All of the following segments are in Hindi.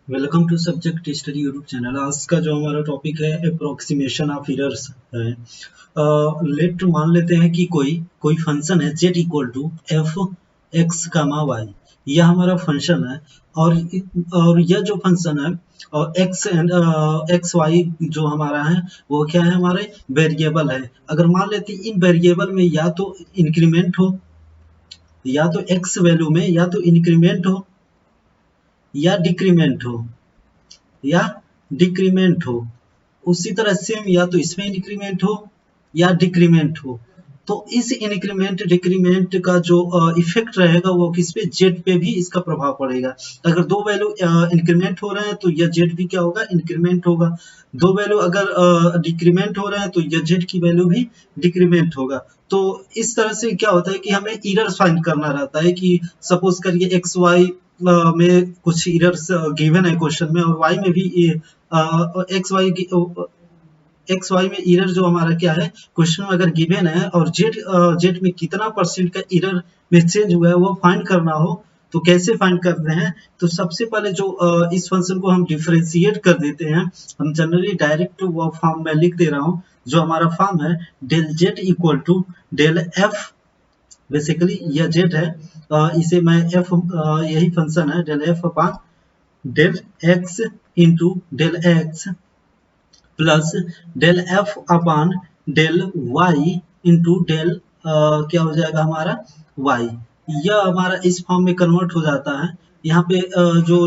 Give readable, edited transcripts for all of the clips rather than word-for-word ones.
Welcome to subject study YouTube channel. आज का जो हमारा टॉपिक है अप्रोक्सीमेशन ऑफ एरर्स है। लेट मान लेते हैं कि कोई फंक्शन है z equal to F X comma Y, यह हमारा फंक्शन है। और यह जो फंक्शन है और एक्स एंड एक्स वाई जो हमारा है वो क्या है, हमारे वेरिएबल है। अगर मान लेते हैं इन वेरिएबल में या तो इंक्रीमेंट हो, या तो एक्स वैल्यू में या तो इंक्रीमेंट हो या डिक्रीमेंट हो या डिक्रीमेंट हो, उसी तरह सेम या तो इसमें इंक्रीमेंट हो या डिक्रीमेंट हो। तो इस इंक्रीमेंट डिक्रीमेंट का जो इफेक्ट रहेगा वो किस पे, जेड पे भी इसका प्रभाव पड़ेगा। अगर दो वैल्यू इंक्रीमेंट हो रहे हैं तो यह जेड भी क्या होगा, इंक्रीमेंट होगा। दो वैल्यू अगर डिक्रीमेंट हो रहे हैं तो यह जेड की वैल्यू भी डिक्रीमेंट होगा। तो इस तरह से क्या होता है कि हमें एरर फाइंड करना रहता है कि सपोज करिए एक्स वाई में कुछ एरर्स गिवन है क्वेश्चन में, और वाई में भी एक्स वाई में एरर जो हमारा क्या है क्वेश्चन में अगर गिवन है, और जेड में कितना परसेंट का एरर में चेंज हुआ है वो फाइंड करना हो तो कैसे फाइंड करते हैं। तो सबसे पहले जो इस फंक्शन को हम डिफरेंशिएट कर देते हैं। हम जनरली डायरेक्ट वो फॉर्म में लिख दे रहा हूँ। जो हमारा फॉर्म है del Z equal to del F, basically यह जेड है, इसे मैं एफ, यही फंक्शन है del F upon del X into del X plus del F upon del Y into del क्या हो जाएगा हमारा वाई। यह हमारा इस फॉर्म में कन्वर्ट हो जाता है। यहाँ पे जो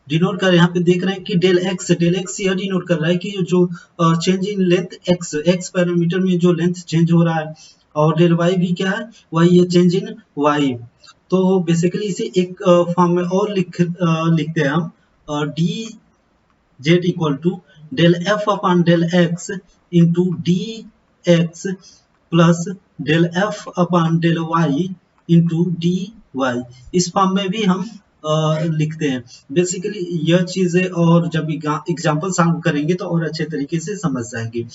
डिनोट कर, यहाँ पे देख रहे हैं कि डेल एक्स यह डिनोट कर रहा है कि जो change in length x parameter में जो लेंथ चेंज हो रहा है, और डेल वाई भी क्या है, वाई ये चेंज इन वाई। तो बेसिकली इसे एक फॉर्म में और लिखते हैं हम, D Z equal to del F upon del X into D X plus del F upon del Y into D Y. इस फॉर्म में भी हम लिखते हैं। बेसिकली यह चीजें और जब एग्जाम्पल सॉल्व करेंगे तो और अच्छे तरीके से समझ जाएंगे।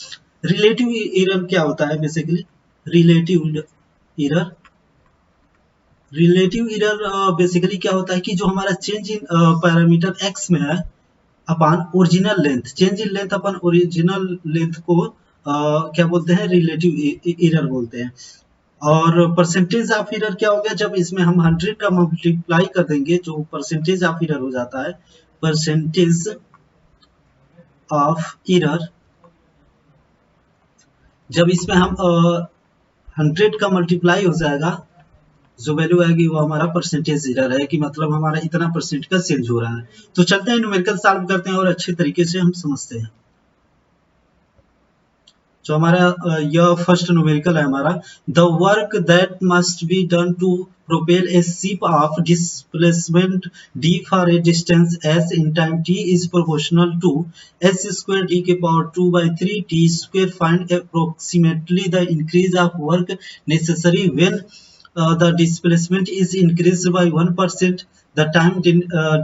रिलेटिव एरर क्या होता है, basically relative error relative error basically क्या होता है कि जो हमारा चेंज इन पैरामीटर एक्स में है upon original length, change in length upon original length को क्या बोलते हैं, रिलेटिव एरर बोलते हैं। और परसेंटेज ऑफ एरर क्या हो गया, जब इसमें हम 100 का मल्टीप्लाई कर देंगे जो परसेंटेज ऑफ एरर हो जाता है। परसेंटेज ऑफ एरर जब इसमें हम 100 का मल्टीप्लाई हो जाएगा, जो वैल्यू आएगी वो हमारा परसेंटेज एरर है, कि मतलब हमारा इतना परसेंट का चेंज हो रहा है। तो चलते हैं न्यूमेरिकल सॉल्व करते हैं और अच्छे तरीके से हम समझते हैं। जो हमारा यह फर्स्ट न्यूमेरिकल है हमारा, the work that must be done to propel a ship of displacement d for a distance s in time t is proportional to s square d के power 2/3 t square. Find approximately the increase of work necessary when the displacement is increased by 1%, the time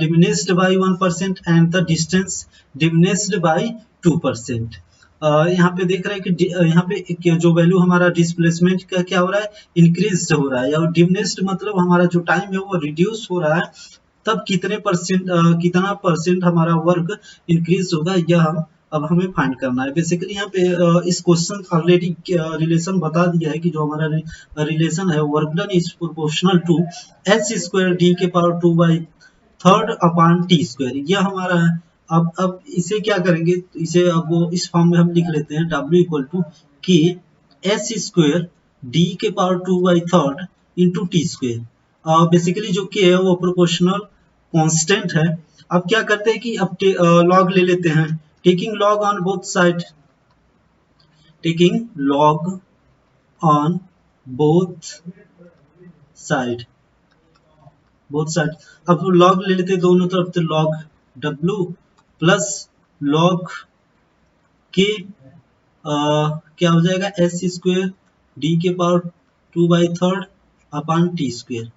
diminished by 1%, and the distance diminished by 2%। यहाँ पे देख रहे हैं कि यहाँ पे जो वैल्यू हमारा डिस्प्लेसमेंट का क्या हो रहा है, इंक्रीज हो रहा है, और डिमिनिश्ड मतलब हमारा जो टाइम है वो रिड्यूस हो रहा है। तब कितना परसेंट हमारा वर्क इंक्रीज होगा, यह हम अब हमें फाइंड करना है। बेसिकली यहाँ पे इस क्वेश्चन ऑलरेडी रिलेशन बता दिया है कि जो हमारा रिलेशन है work done is proportional to H square D के पावर 2/3 अपॉन टी स्क्वायर, यह हमारा है। अब इसे क्या करेंगे, इसे अब वो इस फॉर्म में हम लिख लेते हैं, W इक्वल टू के एच स्क्वायर डी के power 2/3 into T square. Basically जो के है वो प्रोपोर्शनल कांस्टेंट है। अब क्या करते हैं कि अब लॉग ले लेते हैं, taking log on both side, taking log on both side, अब लॉग ले लेते हैं दोनों तरफ, तो लॉग W प्लस लॉग के क्या हो जाएगा, एस स्क्वायर डी के power 2/3 upon T square.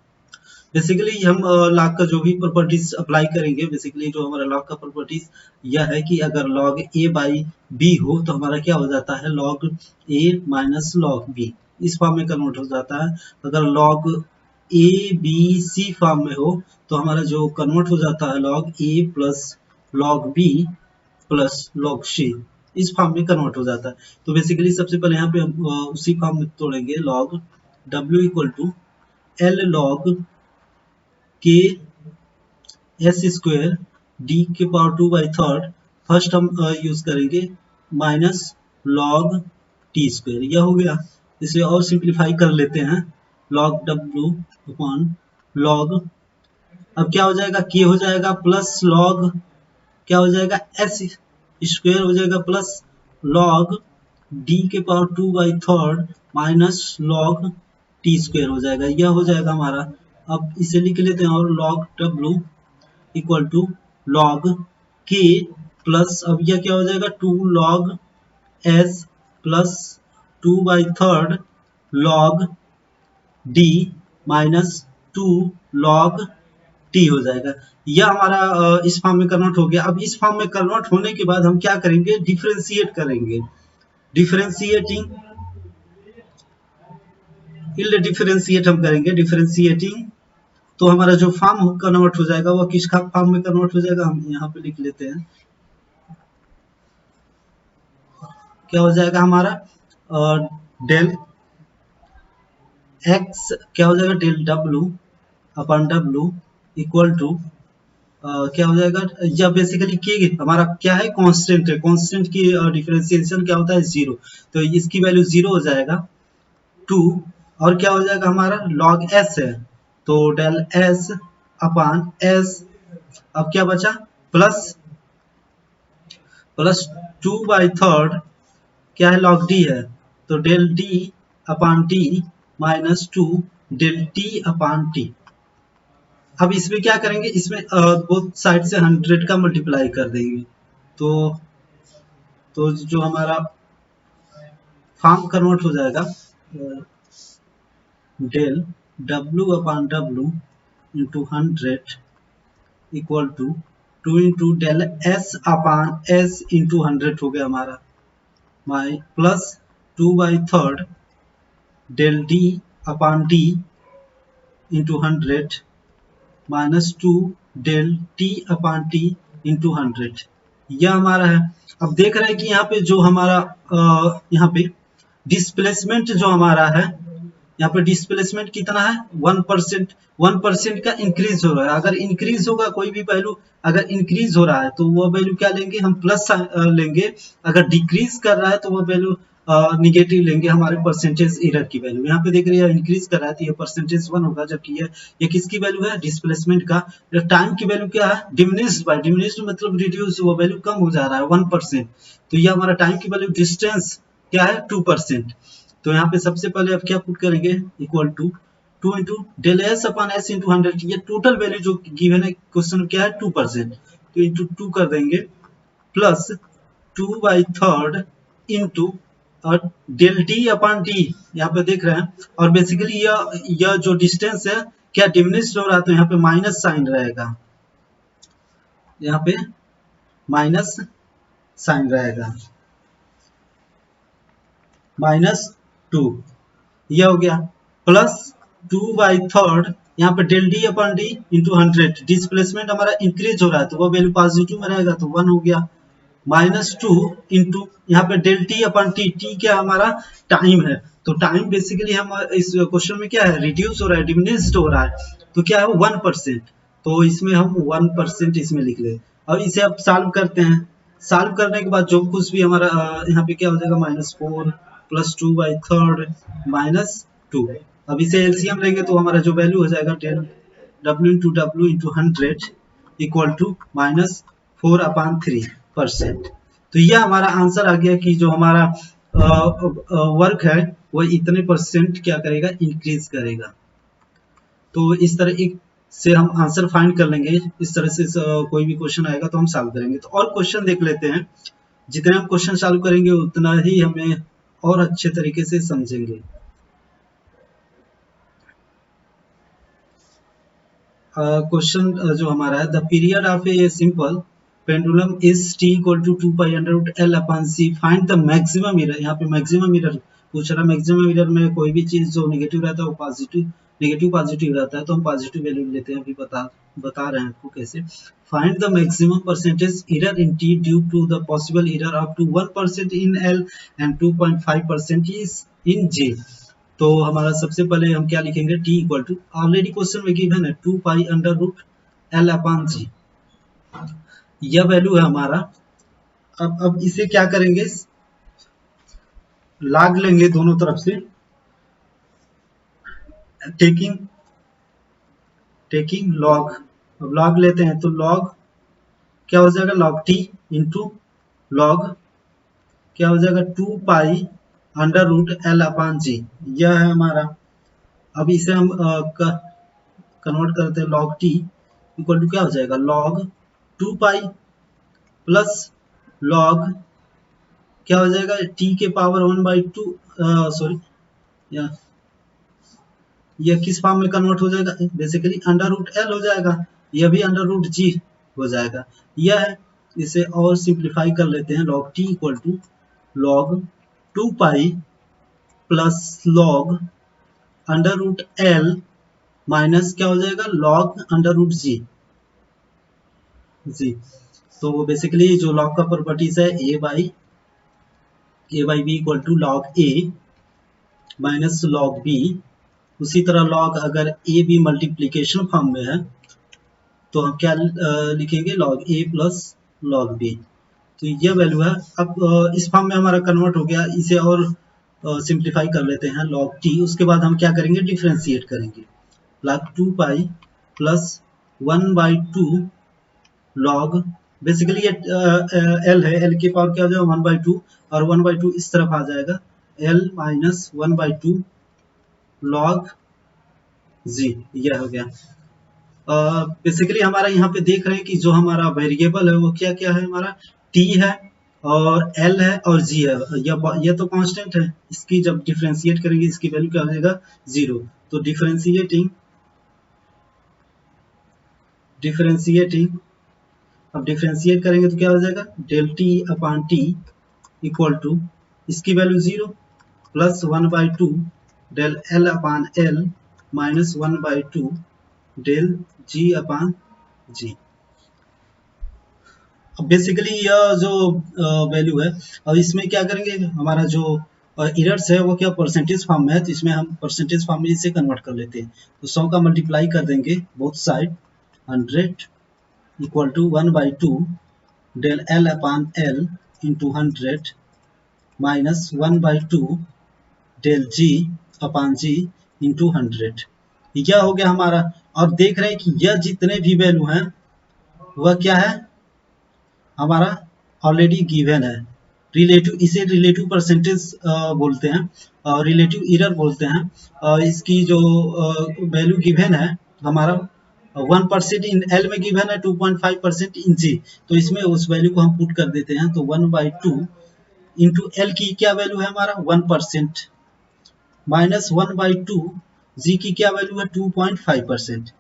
Basically हम लॉग का जो भी प्रॉपर्टीज अप्लाई करेंगे, बेसिकली जो हमारा लॉग का प्रॉपर्टीज यह है कि अगर लॉग ए बाई बी हो तो हमारा क्या हो जाता है, log A minus log B, इस फॉर्म में कन्वर्ट हो जाता है। अगर log A B C form में हो तो हमारा जो कन्वर्ट हो जाता है log A plus log B plus log C, इस फॉर्म में कन्वर्ट हो जाता है। तो बेसिकली सबसे पहले यहाँ पे हम उसी फॉर्म में तोड़ेंगे, log W equal to L log K S square D के पावर 2/3, फर्स्ट हम यूज करेंगे माइनस लॉग टी स्क्वायर, यह हो गया। इसे और सिंप्लीफाई कर लेते हैं, लॉग W अपॉन लॉग, अब क्या हो जाएगा, के हो जाएगा प्लस लॉग क्या हो जाएगा एस स्क्वायर हो जाएगा प्लस लॉग डी के power 2/3 minus log T square हो जाएगा, यह हो जाएगा हमारा। अब इसे लिख लेते हैं, और log W equal to log K plus, अब यह क्या हो जाएगा 2 log S plus 2/3 log D minus 2 log T हो जाएगा। यह हमारा इस फॉर्म में कन्वर्ट हो गया। अब इस फॉर्म में कन्वर्ट होने के बाद हम क्या करेंगे, डिफरेंशिएट करेंगे। डिफरेंशिएटिंग डिफरेंशिएट हम करेंगे, डिफरेंशिएटिंग तो हमारा जो फॉर्म कन्वर्ट हो जाएगा वह किस फॉर्म में कन्वर्ट हो जाएगा, हम यहाँ पे लिख लेते हैं। क्या हो जाएगा हमारा डेल एक्स क्या हो जाएगा del W upon W equal to क्या हो जाएगा, या बेसिकली के हमारा क्या है कांस्टेंट है, कांस्टेंट की डिफरेंशिएशन क्या होता है 0, तो इसकी वैल्यू 0 हो जाएगा 2, और क्या हो जाएगा हमारा लॉग s है तो डेल s अपॉन s, अब क्या बचा प्लस 2/3 क्या है लॉग d है तो del d upon d minus 2 del t upon t। अब इसमें क्या करेंगे, इसमें बोथ साइड से 100 का मल्टीप्लाई कर देंगे, तो जो हमारा फॉर्म कन्वर्ट हो जाएगा del W upon W into 100 equal to 2 into del S upon S into 100 हो गया हमारा, by plus 2/3 del D upon D into 100 minus 2 del T upon T into 100, यह हमारा है। अब देख रहे हैं कि यहाँ पे जो हमारा यहाँ पे डिस्प्लेसमेंट जो हमारा है, यहाँ पे डिस्प्लेसमेंट कितना है 1%, 1% का इंक्रीज हो रहा है। अगर इंक्रीज होगा कोई भी वैल्यू, अगर इंक्रीज हो रहा है तो वो वैल्यू क्या लेंगे हम प्लस लेंगे, अगर डिक्रीज कर रहा है तो वो वैल्यू निगेटिव लेंगे, हमारे परसेंटेज एरर की वैल्यू। यहाँ पे देख रहे हैं इंक्रीज कर रहा है तो ये परसेंटेज 1 होगा, जबकि ये किसकी वैल्यू है डिस्प्लेसमेंट का। टाइम की वैल्यू क्या है डिमिनिश्ड बाय, डिमिनिश्ड मतलब रिड्यूस, वो वैल्यू कम हो जा रहा है 1%, तो ये हमारा टाइम की वैल्यू डिस्टेंस क्या है 2%। तो यहाँ पे सबसे पहले अब क्या पुट करेंगे इक्वल टू 2 इंटू डेल एस अपॉन एस इंटू 100, ये टोटल वैल्यू जो गिवन है क्वेश्चन क्या है 2%, तो इंटू 2 कर देंगे प्लस 2/3 इंटू और डेल डी अपॉन डी यहाँ पे देख रहे हैं, और बेसिकली यह जो डिस्टेंस है क्या डिमिनिश्ड हो रहा है तो यहाँ पे माइनस साइन रहेगा, यहाँ पे माइनस साइन रहेगा -2, यह हो गया प्लस 2/3 यहाँ पे del D upon D into 100, displacement हमारा इंक्रीज हो रहा है तो वो वैल्यू पॉजिटिव में रहेगा तो 1 हो गया, -2 इंटू यहाँ पे del T upon T, T क्या हमारा टाइम है, तो टाइम बेसिकली हम इस क्वेश्चन में क्या है रिड्यूस हो रहा है डिमिनिश्ड हो रहा है तो क्या है 1%, तो इसमें हम 1% इसमें लिख ले। अब इसे अब सॉल्व करते हैं, सॉल्व करने के बाद जो कुछ भी हमारा यहाँ पे क्या हो जाएगा -4 प्लस 2/3 -2, अब इसे एलसीएम लेंगे तो हमारा जो वैल्यू हो जाएगा del W into W into 100 equal to -4/3%। तो यह हमारा आंसर आ गया कि जो हमारा वर्क है वह इतने परसेंट क्या करेगा इंक्रीज करेगा। तो इस तरह एक से हम आंसर फाइंड कर लेंगे, इस तरह से कोई भी क्वेश्चन आएगा तो हम सॉल्व करेंगे। तो और क्वेश्चन देख लेते हैं, जितने हम क्वेश्चन सॉल्व करेंगे उतना ही हमें और अच्छे तरीके से समझेंगे। क्वेश्चन जो हमारा है the period of a simple pendulum is t equal to 2π√L upon c, find the maximum error. यहाँ पे मैक्सिमम एरर पूछ रहा है, मैक्सिमम एरर में कोई भी चीज जो नेगेटिव रहता है वो पॉजिटिव नेगेटिव पॉजिटिव रहता है तो हम पॉजिटिव वैल्यू लेते हैं, अभी बता रहे हैं आपको कैसे। Find the maximum percentage error in T due to the possible error up to 1% in L and 2.5% is in J. तो हमारा सबसे पहले हम क्या लिखेंगे, T equal to, already question में गिवन है 2 pi under root L upon G, यह वैल्यू है हमारा। अब इसे क्या करेंगे, लॉग लेंगे दोनों तरफ से, टेकिंग लॉग। अब लॉग लेते हैं तो लॉग क्या हो जाएगा, लॉग टी इंटू लॉग क्या हो जाएगा 2 पाई अंडर रूट एल अपान जी, यह है हमारा। अब इसे हम कन्वर्ट करते हैं, लॉग टी इक्वल टू क्या हो जाएगा, लॉग 2 पाई प्लस लॉग क्या हो जाएगा, टी के पावर 1/2, सॉरी यह किस फॉर्म में कन्वर्ट हो जाएगा, बेसिकली अंडर रूट एल हो जाएगा, यह भी अंडर रूट जी हो जाएगा, यह है। इसे और सिंप्लीफाई कर लेते हैं, log T equal to log 2 pi plus log under root L minus क्या हो जाएगा, लॉग अंडर रूट जी। तो बेसिकली जो लॉग का प्रॉपर्टीज है A by B equal to log A minus log B. उसी तरह लॉग अगर ए बी मल्टीप्लीकेशन फॉर्म में है तो हम क्या लिखेंगे, log A plus log B. तो यह वैल्यू है। अब इस फॉर्म में हमारा कन्वर्ट हो गया, इसे और सिंप्लीफाई कर लेते हैं, लॉग टी। उसके बाद हम क्या करेंगे, डिफ्रेंशिएट करेंगे, log 2 pi plus 1/2 log, basically ये एल है, एल की पावर क्या हो जाएगा 1/2 और 1/2 इस तरफ आ जाएगा, एल माइनस 1/2 लॉग जी, यह हो गया। बेसिकली हमारा यहाँ पे देख रहे हैं कि जो हमारा वेरिएबल है वो क्या क्या है, हमारा टी है और एल है और जी है, यह तो कांस्टेंट है। इसकी जब डिफरेंशिएट करेंगे इसकी वैल्यू क्या हो जाएगा, 0। तो डिफरेंशिएटिंग अब डिफरेंशिएट करेंगे तो क्या हो जाएगा, del T upon T equal to इसकी value 0 plus 1/2 del L upon L minus 1/2 del G upon G. अब बेसिकली यह जो वैल्यू है, अब इसमें क्या करेंगे, हमारा जो एरर्स है वो क्या परसेंटेज फॉर्म में है, तो इसमें हम परसेंटेज फॉर्म में इसे कन्वर्ट कर लेते हैं। तो 100 का मल्टीप्लाई कर देंगे both side, 100 equal to 1/2 del L upon L into 100 minus 1/2 del G upon G into 100। यह हो गया हमारा। और देख रहे हैं कि यह जितने भी वैल्यू हैं वह क्या है, हमारा ऑलरेडी गिवन है। रिलेटिव, इसे रिलेटिव परसेंटेज बोलते हैं, रिलेटिव एरर बोलते हैं। इसकी जो वैल्यू गिवन है हमारा 1% इन एल में गिवन है, 2.5% इन जी, तो इसमें उस वैल्यू को हम पुट कर देते हैं। तो 1/2 इंटू एल की क्या वैल्यू है हमारा 1% माइनस 1/2 जी की क्या वैल्यू है 2.5%।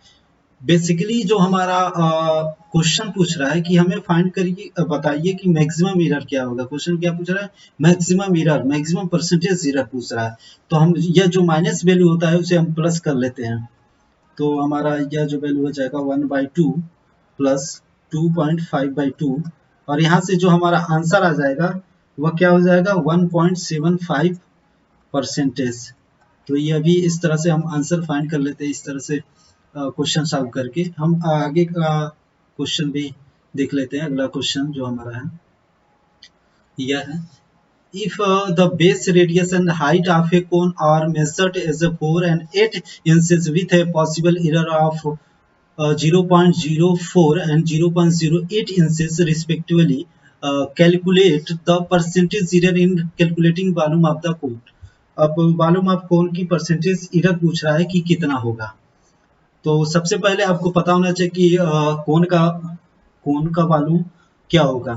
बेसिकली जो हमारा क्वेश्चन पूछ रहा है कि हमें फाइंड करिए, बताइए कि मैक्सिमम एरर क्या होगा। क्वेश्चन क्या पूछ रहा है, maximum error, maximum percentage error पूछ रहा है। तो हम यह जो माइनस वैल्यू होता है उसे हम प्लस कर लेते हैं। तो हमारा यह जो वैल्यू हो जाएगा 1/2 प्लस 2.5/2 और यहाँ से जो हमारा आंसर आ जाएगा वह क्या हो जाएगा 1.75%। तो ये अभी इस तरह से हम आंसर फाइंड कर लेते हैं, इस तरह से क्वेश्चन सॉल्व करके। हम आगे का क्वेश्चन भी देख लेते हैं। अगला क्वेश्चन जो हमारा है यह है, if the base radius and height of a cone are measured as 4 and 8 inches with a possible error of 0.04 and 0.08 inches respectively, calculate the percentage error in calculating volume of the cone। अब वॉल्यूम ऑफ कोन की परसेंटेज एरर पूछ रहा है कि कितना होगा। तो सबसे पहले आपको पता होना चाहिए कि कोन का वॉल्यूम क्या होगा।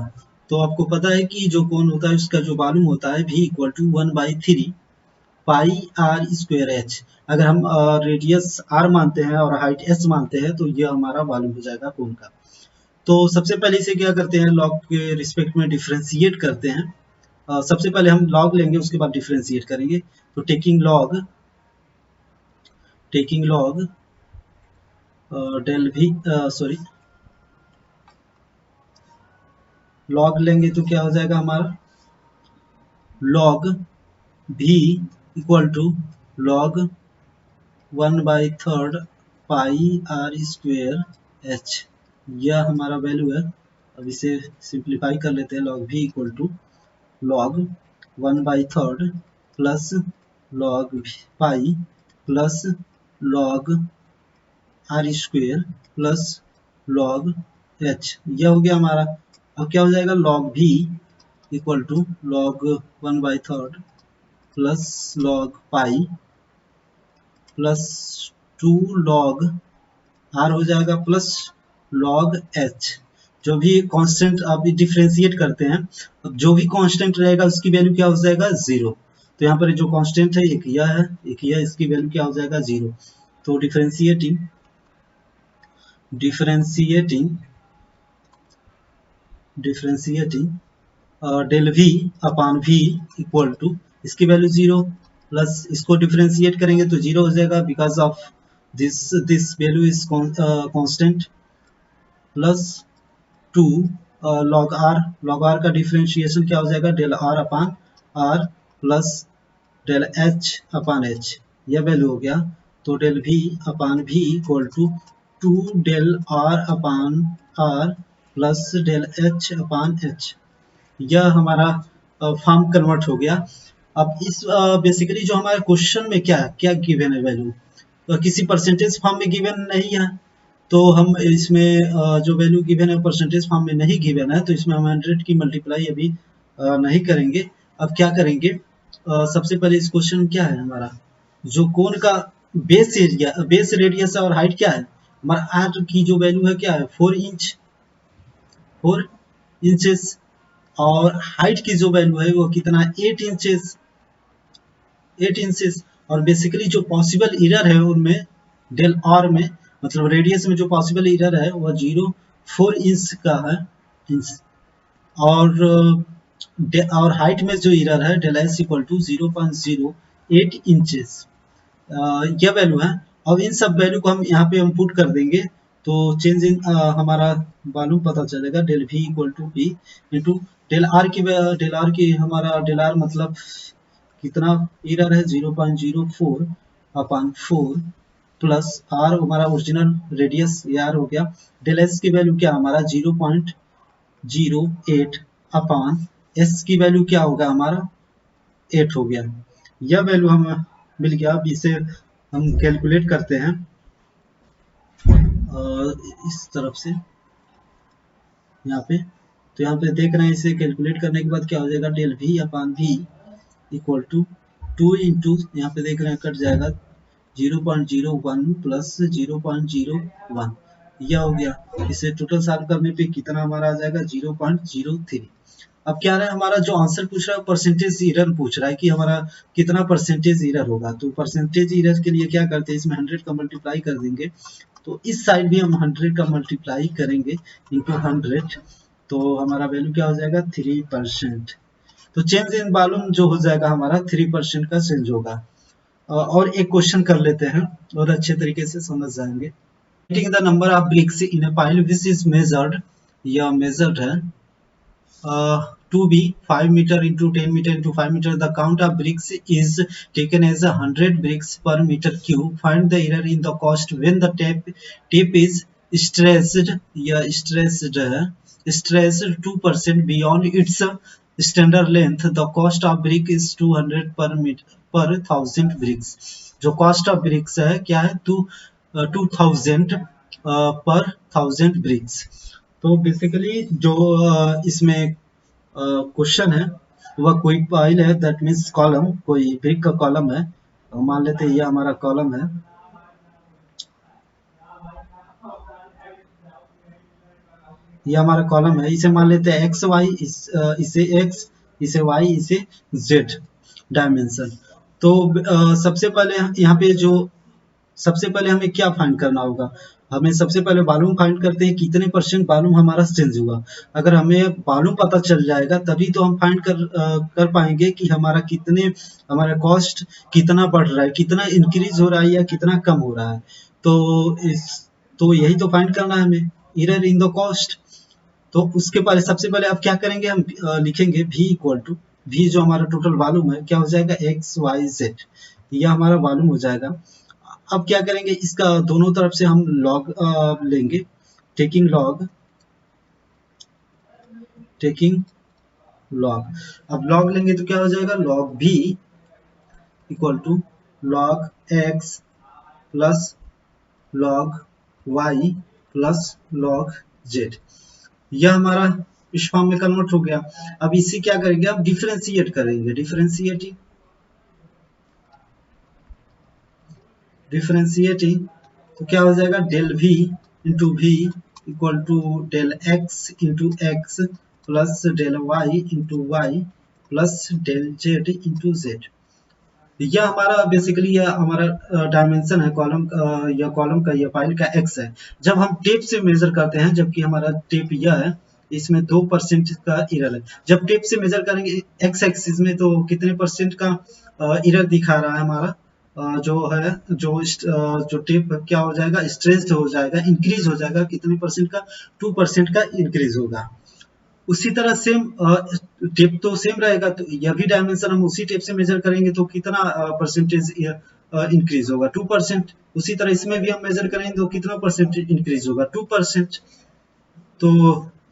तो आपको पता है कि जो कोन होता है उसका जो वॉल्यूम होता है v equal to 1/3 pi R square H. अगर हम रेडियस r मानते हैं और हाइट s मानते हैं तो ये हमारा वॉल्यूम हो जाएगा कोन का। तो सबसे पहले इसे क्या करते हैं, लॉग के रिस्पेक्ट में डिफ्रेंशिएट करते हैं। सबसे पहले हम लॉग लेंगे उसके बाद डिफ्रेंशिएट करेंगे। तो taking log taking log del V sorry log लेंगे तो क्या हो जाएगा हमारा log V equal to log 1/3 pi R square H. यह हमारा वैल्यू है। अब इसे सिंप्लीफाई कर लेते हैं। Log V equal to log 1/3 plus log pi plus log R square plus log H. यह हो गया हमारा। अब क्या हो जाएगा log V equal to log 1/3 plus log pi plus 2 log R हो जाएगा प्लस लॉग एच। जो भी कांस्टेंट आप डिफ्रेंशिएट करते हैं, अब जो भी कांस्टेंट रहेगा उसकी वैल्यू क्या हो जाएगा 0। तो यहाँ पर जो कांस्टेंट है एक यह है, एक यह, इसकी वैल्यू क्या हो जाएगा 0। तो differentiating del V upon V equal to इसकी वैल्यू 0 प्लस इसको डिफ्रेंशिएट करेंगे तो 0 हो जाएगा because of this value is constant plus 2 log R का डिफ्रेंशिएशन क्या हो जाएगा del R upon R plus del H upon H. यह वैल्यू हो गया। तो del V upon V equal to 2 del R upon R plus del H upon H. यह हमारा फॉर्म कन्वर्ट हो गया। अब इस बेसिकली जो हमारे क्वेश्चन में क्या गिवन है वैल्यू, तो किसी परसेंटेज फॉर्म में गिवन नहीं है। तो हम इसमें जो वैल्यू गिवन है परसेंटेज फॉर्म में नहीं गिवन है, तो इसमें हम 100 की मल्टीप्लाई अभी नहीं करेंगे। अब क्या करेंगे, सबसे पहले इस क्वेश्चन में क्या है हमारा, जो कोण का बेस एरिया, बेस रेडियस और हाइट क्या है हमारा, आर की जो वैल्यू है क्या है 4 इंचेस और हाइट की जो वैल्यू है वो कितना 8 इंचेस। और बेसिकली जो पॉसिबल एरर है उनमें डेल आर में, मतलब रेडियस में जो पॉसिबल एरर है वो 0.4 इंच का है इंच। और हाइट में जो एरर है del S equal to 0.08 inches. यह वैल्यू है। अब इन सब वैल्यू को हम यहाँ पे हम पुट कर देंगे तो चेंज इन हमारा मालूम पता चलेगा। Del V equal to P into del R की हमारा डेल आर मतलब कितना एरर है 0.04 अपान 4 प्लस आर हमारा ओरिजिनल रेडियस आर हो गया। डेल एस की वैल्यू क्या हमारा 0.08 अपान एस की वैल्यू क्या होगा हमारा 8 हो गया। यह वैल्यू हमें मिल गया। अब इसे हम कैलकुलेट करते हैं इस तरफ से यहाँ पे। तो यहाँ पे देख रहे हैं, इसे कैलकुलेट करने के बाद क्या हो जाएगा del V upon V equal to 2 into यहाँ पे देख रहे हैं कट जाएगा 0.01 प्लस 0.01। यह हो गया। इसे टोटल सॉल्व करने पे कितना हमारा आ जाएगा 0.03। अब क्या है हमारा जो आंसर पूछ रहा है परसेंटेज एरर पूछ रहा है कि हमारा कितना परसेंटेज एरर होगा। तो परसेंटेज एरर के लिए क्या करते हैं, इसमें 100 का मल्टीप्लाई कर देंगे। तो इस साइड भी हम 100 का मल्टीप्लाई करेंगे इंटू 100, तो हमारा वैल्यू क्या हो जाएगा 3%। तो चेंज इन वॉल्यूम जो हो जाएगा हमारा 3% का चेंज होगा। और एक क्वेश्चन कर लेते हैं और अच्छे तरीके से समझ जाएंगे। Taking the number of bricks in a pile which is measured, यह measured है to be 5 meter into 10 meter into 5 meter. The count of bricks is taken as 100 bricks per meter cube. Find the error in the cost when the tape is stretched, या stretched है, stretched 2% beyond its standard length. The cost of brick is 200 per 1000 bricks. जो cost of bricks है क्या है 2000 पर 1000 bricks। तो बेसिकली जो इसमें क्वेश्चन है वह कोई फाइल है, दैट मीन्स कॉलम, कोई ब्रिक का कॉलम है। मान लेते हैं ये हमारा कॉलम है। ये हमारा कॉलम है, इसे मान लेते हैं एक्स वाई, इसे एक्स, इसे वाई, इसे जेड डायमेंशन। तो सबसे पहले यहाँ पे जो सबसे पहले हमें क्या फाइंड करना होगा, हमें सबसे पहले वॉल्यूम फाइंड करते हैं, कितने परसेंट वॉल्यूम हमारा चेंज हुआ। अगर हमें वॉल्यूम पता चल जाएगा तभी तो हम फाइंड कर पाएंगे कि हमारा कॉस्ट कितना बढ़ रहा है, कितना इंक्रीज हो रहा है या कितना कम हो रहा है। तो इस तो यही तो फाइंड करना है हमें, एरर इन द कॉस्ट। तो उसके पहले सबसे पहले अब क्या करेंगे, हम लिखेंगे v इक्वल टू v, जो हमारा टोटल वॉल्यूम है, क्या हो जाएगा x y z, यह हमारा वॉल्यूम हो जाएगा। अब क्या करेंगे, इसका दोनों तरफ से हम लॉग लेंगे, टेकिंग लॉग। अब लॉग लेंगे तो क्या हो जाएगा, log v equal to log x plus log y plus log z। यह हमारा इस फॉर्म में कन्वर्ट हो गया। अब इसे क्या करेंगे, अब डिफरेंशिएट करेंगे, डिफरेंशिएटिंग तो क्या हो जाएगा, del v into v equal to del x into x plus del y into y plus del z into z। यह हमारा बेसिकली यह हमारा डायमेंशन है कॉलम, या कॉलम का, यह फाइल का x है। जब हम टेप से मेजर करते हैं, जबकि हमारा टेप यह है, इसमें 2% का एरर है। जब टेप से मेजर करेंगे x एक्सिस में तो कितने परसेंट का एरर दिखा रहा है हमारा, जो टेप क्या हो जाएगा, स्ट्रेस्ड हो जाएगा, इंक्रीज हो जाएगा, कितने परसेंट का, 2% का इंक्रीज होगा। उसी तरह सेम टेप तो सेम रहेगा, तो यह भी डायमेंशन हम उसी टेप से मेजर करेंगे तो कितना परसेंटेज इंक्रीज होगा, 2%। उसी तरह इसमें भी हम मेजर करेंगे तो कितना परसेंट इंक्रीज होगा, 2%। तो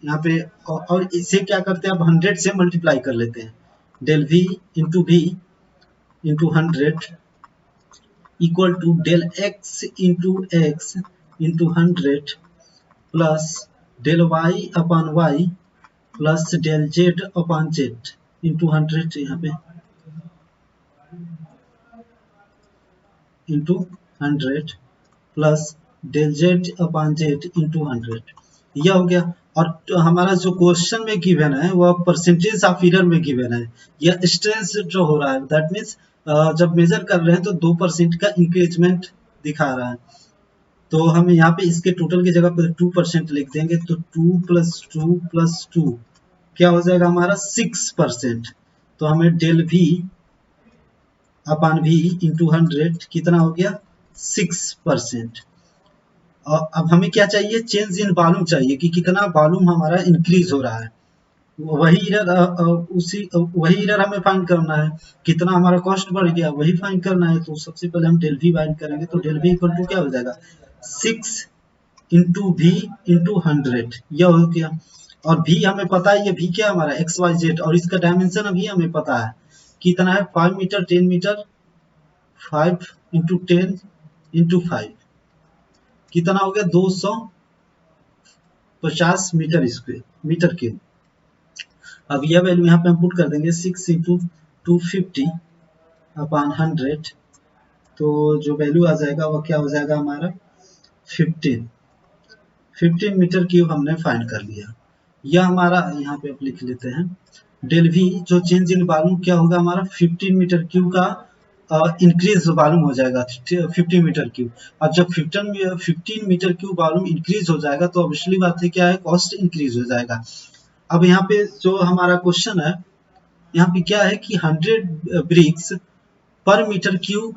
यहाँ पे और इसे क्या करते हैं, अब 100 से मल्टीप्लाई कर लेते हैं, del v into 100 equal to del x into 100 plus del y upon y plus del z upon z into 100, यहाँ पे into 100 plus del z upon z into 100। यह हो गया। और हमारा जो क्वेश्चन में गिवन है वह परसेंटेज ऑफ एरर में गिवन है, यह स्ट्रेस जो हो रहा है, दैट मीन्स जब मेजर कर रहे हैं तो 2% का इंक्रीजमेंट दिखा रहा है। तो हम यहाँ पे इसके टोटल की जगह पर 2% लिख देंगे, तो 2 प्लस 2 क्या हो जाएगा हमारा 6%। तो हमें del v upon v into 100 कितना हो गया, 6%। और अब हमें क्या चाहिए, चेंज इन वॉल्यूम चाहिए कि कितना वॉल्यूम हमारा इंक्रीज हो रहा है। वही एरर हमें फाइंड करना है, कितना हमारा कॉस्ट बढ़ गया वही फाइंड करना है। तो सबसे पहले हम डेल v फाइंड करेंगे, तो डेल v इक्वल टू क्या हो जाएगा, 6 इंटू v इंटू 100, यह हो गया। और v हमें पता है, ये v क्या हमारा xyz, और इसका डायमेंशन अभी हमें पता है कितना है, 5 मीटर 10 मीटर, 5 इंटू 10 इंटू 5 कितना हो गया, 250 मीटर क्यूब। अब यह वैल्यू यहाँ पे हम पुट कर देंगे, 6 इंटू 250 अपॉन 100, तो जो वैल्यू आ जाएगा वह क्या हो जाएगा हमारा 15 मीटर क्यूब हमने फाइंड कर लिया। यह हमारा यहाँ पे लिख लेते हैं, डेल v जो चेंज इन वॉल्यूम क्या होगा हमारा 15 मीटर क्यूब का इंक्रीज वॉल्यूम हो जाएगा 50 मीटर क्यूब। अब जब 15 मीटर क्यूब वॉल्यूम इंक्रीज हो जाएगा तो ऑब्वियसली बात है क्या है, कॉस्ट इंक्रीज हो जाएगा। अब यहाँ पे जो हमारा क्वेश्चन है, यहाँ पे क्या है कि 100 ब्रिक्स पर मीटर क्यूब,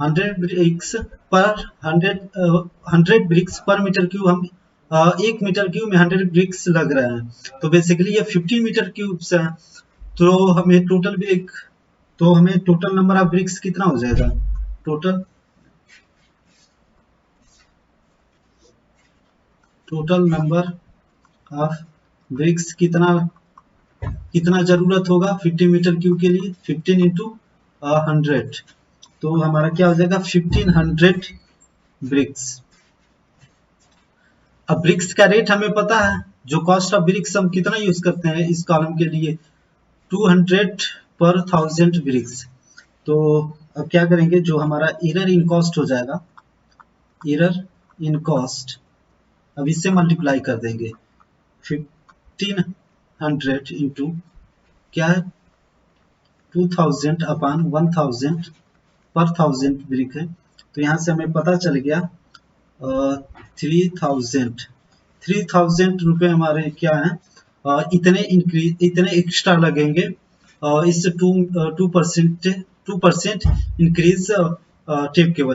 100 ब्रिक्स पर मीटर क्यूब, हम 1 मीटर क्यूब में 100 ब्रिक्स लग रहे हैं, तो बेसिकली ये 50 मीटर क्यूब्स है। तो हमें टोटल नंबर ऑफ ब्रिक्स कितना हो जाएगा, टोटल नंबर ऑफ ब्रिक्स कितना जरूरत होगा 50 मीटर क्यूब के लिए, 15 इंटू 100, तो हमारा क्या हो जाएगा 1500 ब्रिक्स। अब ब्रिक्स का रेट हमें पता है, जो कॉस्ट ऑफ ब्रिक्स हम कितना यूज करते हैं इस कॉलम के लिए, 200 पर 1000 ब्रिक्स। तो अब क्या करेंगे, जो हमारा एरर इन कॉस्ट हो जाएगा, एरर इन कॉस्ट, अब इससे मल्टीप्लाई कर देंगे, 1500 इंटू क्या है 2000 अपॉन 1000 पर 1000 ब्रिक है। तो यहाँ से हमें पता चल गया 3000 रुपये हमारे क्या हैं, इतने एक्स्ट्रा लगेंगे इससे 2% इंक्रीज टिप के वजह